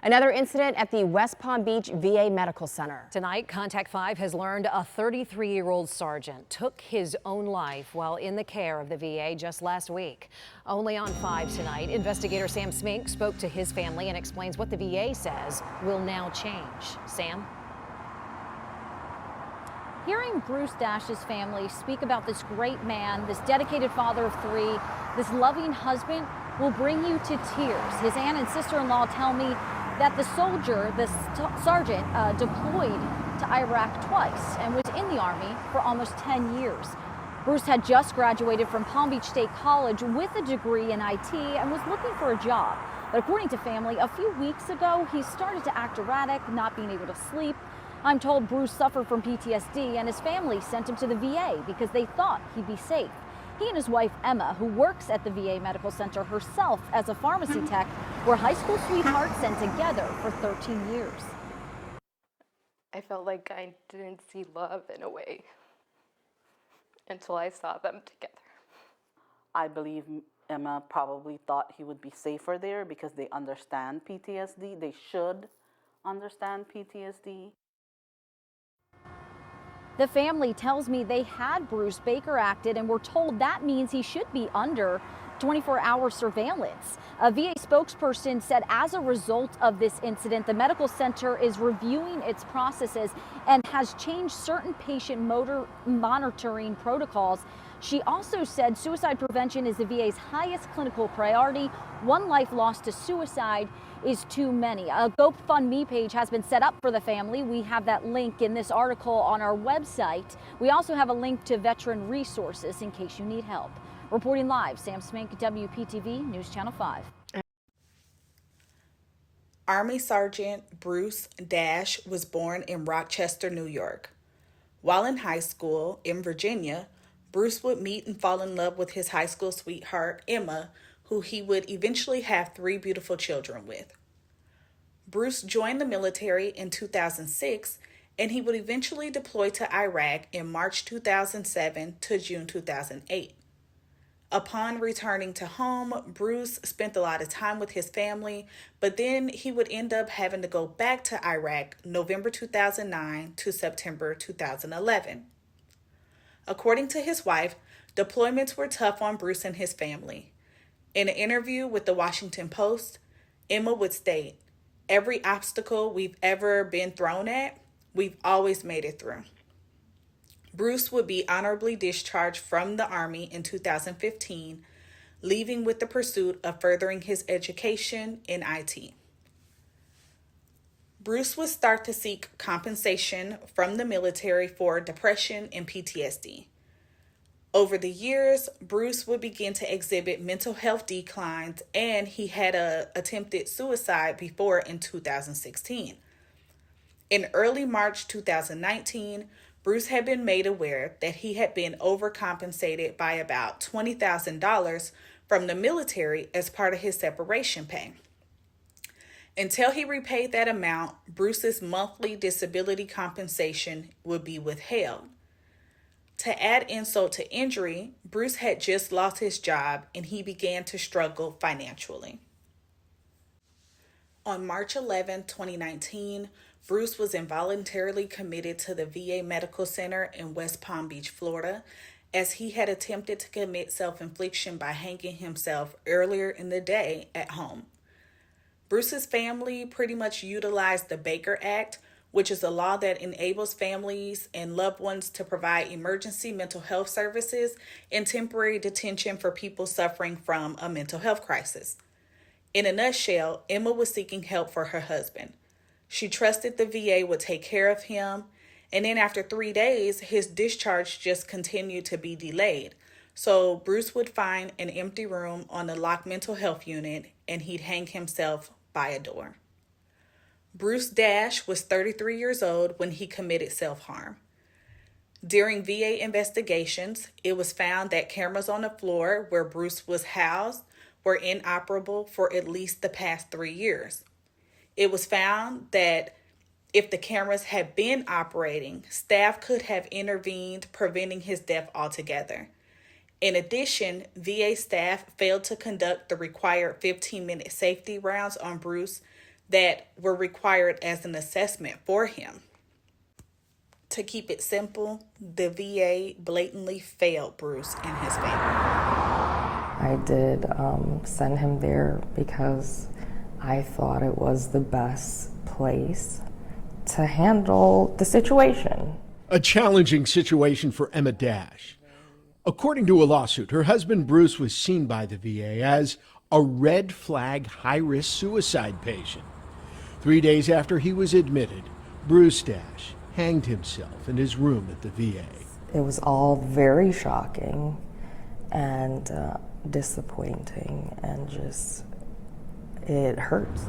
Another incident at the West Palm Beach VA Medical Center. Tonight, Contact 5 has learned a 33-year-old sergeant took his own life while in the care of the VA just last week. Only on 5 tonight, investigator Sam Smink spoke to his family and explains what the VA says will now change. Sam? Hearing Bruce Dash's family speak about this great man, this dedicated father of 3, this loving husband will bring you to tears. His aunt and sister-in-law tell me that the soldier, the sergeant, deployed to Iraq twice and was in the Army for almost 10 years. Bruce had just graduated from Palm Beach State College with a degree in IT and was looking for a job. But according to family, a few weeks ago, he started to act erratic, not being able to sleep. I'm told Bruce suffered from PTSD and his family sent him to the VA because they thought he'd be safe. He and his wife, Emma, who works at the VA Medical Center herself as a pharmacy tech, were high school sweethearts and together for 13 years. I felt like I didn't see love in a way until I saw them together. I believe Emma probably thought he would be safer there because they understand PTSD. They should understand PTSD. The family tells me they had Bruce Baker acted and were told that means he should be under 24-hour surveillance. A VA spokesperson said as a result of this incident, the medical center is reviewing its processes and has changed certain patient monitoring protocols. She also said suicide prevention is the VA's highest clinical priority. One life lost to suicide is too many. A GoFundMe page has been set up for the family. We have that link in this article on our website. We also have a link to veteran resources in case you need help. Reporting live, Sam Smink, WPTV News Channel 5. Army Sergeant Bruce Dash was born in Rochester, New York. While in high school in Virginia, Bruce would meet and fall in love with his high school sweetheart, Emma, who he would eventually have 3 beautiful children with. Bruce joined the military in 2006, and he would eventually deploy to Iraq in March 2007 to June 2008. Upon returning to home, Bruce spent a lot of time with his family, but then he would end up having to go back to Iraq November 2009 to September 2011. According to his wife, deployments were tough on Bruce and his family. In an interview with the Washington Post, Emma would state, "Every obstacle we've ever been thrown at, we've always made it through." Bruce would be honorably discharged from the Army in 2015, leaving with the pursuit of furthering his education in IT. Bruce would start to seek compensation from the military for depression and PTSD. Over the years, Bruce would begin to exhibit mental health declines, and he had attempted suicide before in 2016. In early March 2019, Bruce had been made aware that he had been overcompensated by about $20,000 from the military as part of his separation pay. Until he repaid that amount, Bruce's monthly disability compensation would be withheld. To add insult to injury, Bruce had just lost his job and he began to struggle financially. On March 11, 2019, Bruce was involuntarily committed to the VA Medical Center in West Palm Beach, Florida, as he had attempted to commit self-infliction by hanging himself earlier in the day at home. Bruce's family pretty much utilized the Baker Act, which is a law that enables families and loved ones to provide emergency mental health services and temporary detention for people suffering from a mental health crisis. In a nutshell, Emma was seeking help for her husband. She trusted the VA would take care of him, and then after 3 days, his discharge just continued to be delayed. So Bruce would find an empty room on the locked mental health unit, and he'd hang himself by a door. Bruce Dash was 33 years old when he committed self-harm. During VA investigations, it was found that cameras on the floor where Bruce was housed were inoperable for at least the past 3 years. It was found that if the cameras had been operating, staff could have intervened, preventing his death altogether. In addition, VA staff failed to conduct the required 15-minute safety rounds on Bruce that were required as an assessment for him. To keep it simple, the VA blatantly failed Bruce and his family. I did send him there because I thought it was the best place to handle the situation. A challenging situation for Emma Dash. According to a lawsuit, her husband Bruce was seen by the VA as a red flag high-risk suicide patient. 3 days after he was admitted, Bruce Dash hanged himself in his room at the VA. It was all very shocking and disappointing, and just, it hurts.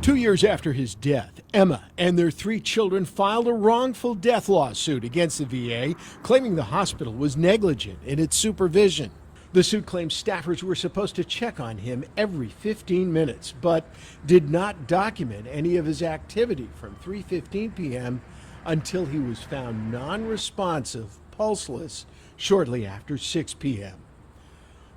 2 years after his death, Emma and their 3 children filed a wrongful death lawsuit against the VA, claiming the hospital was negligent in its supervision. The suit claims staffers were supposed to check on him every 15 minutes, but did not document any of his activity from 3:15 p.m. until he was found non-responsive, pulseless, shortly after 6 p.m.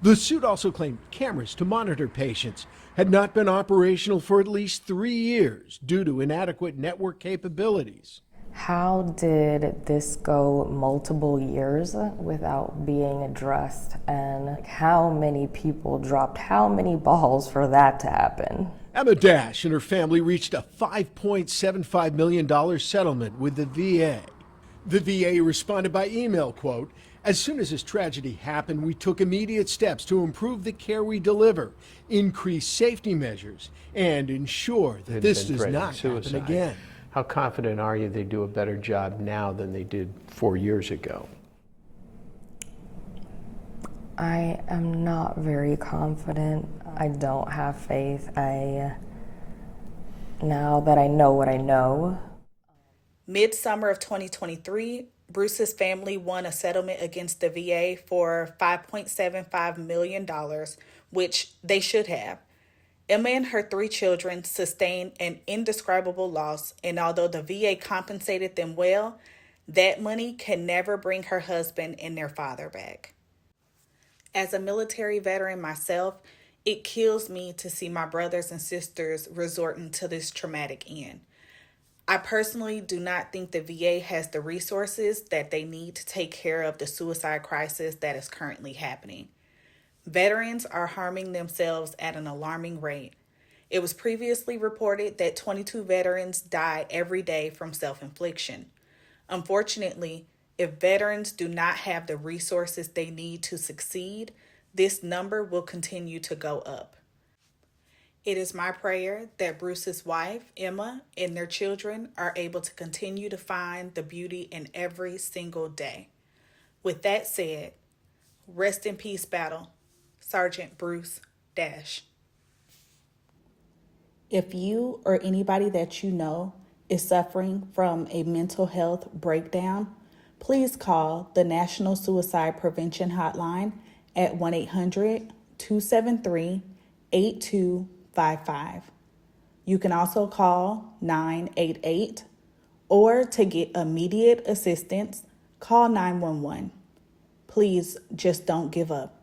The suit also claimed cameras to monitor patients had not been operational for at least 3 years due to inadequate network capabilities. How did this go multiple years without being addressed, and how many people dropped how many balls for that to happen? Emma Dash and her family reached a $5.75 million settlement with the VA. The VA responded by email, quote, "As soon as this tragedy happened, we took immediate steps to improve the care we deliver, increase safety measures, and ensure that this does not happen again." How confident are you they do a better job now than they did 4 years ago? I am not very confident. I don't have faith. Now that I know what I know. Midsummer of 2023, Bruce's family won a settlement against the VA for $5.75 million, which they should have. Emma and her 3 children sustained an indescribable loss, and although the VA compensated them well, that money can never bring her husband and their father back. As a military veteran myself, it kills me to see my brothers and sisters resorting to this traumatic end. I personally do not think the VA has the resources that they need to take care of the suicide crisis that is currently happening. Veterans are harming themselves at an alarming rate. It was previously reported that 22 veterans die every day from self-infliction. Unfortunately, if veterans do not have the resources they need to succeed, this number will continue to go up. It is my prayer that Bruce's wife, Emma, and their children are able to continue to find the beauty in every single day. With that said, rest in peace, battle. Sgt Brieux Dash. If you or anybody that you know is suffering from a mental health breakdown, please call the National Suicide Prevention Hotline at 1-800-273-8255. You can also call 988, or to get immediate assistance, call 911. Please just don't give up.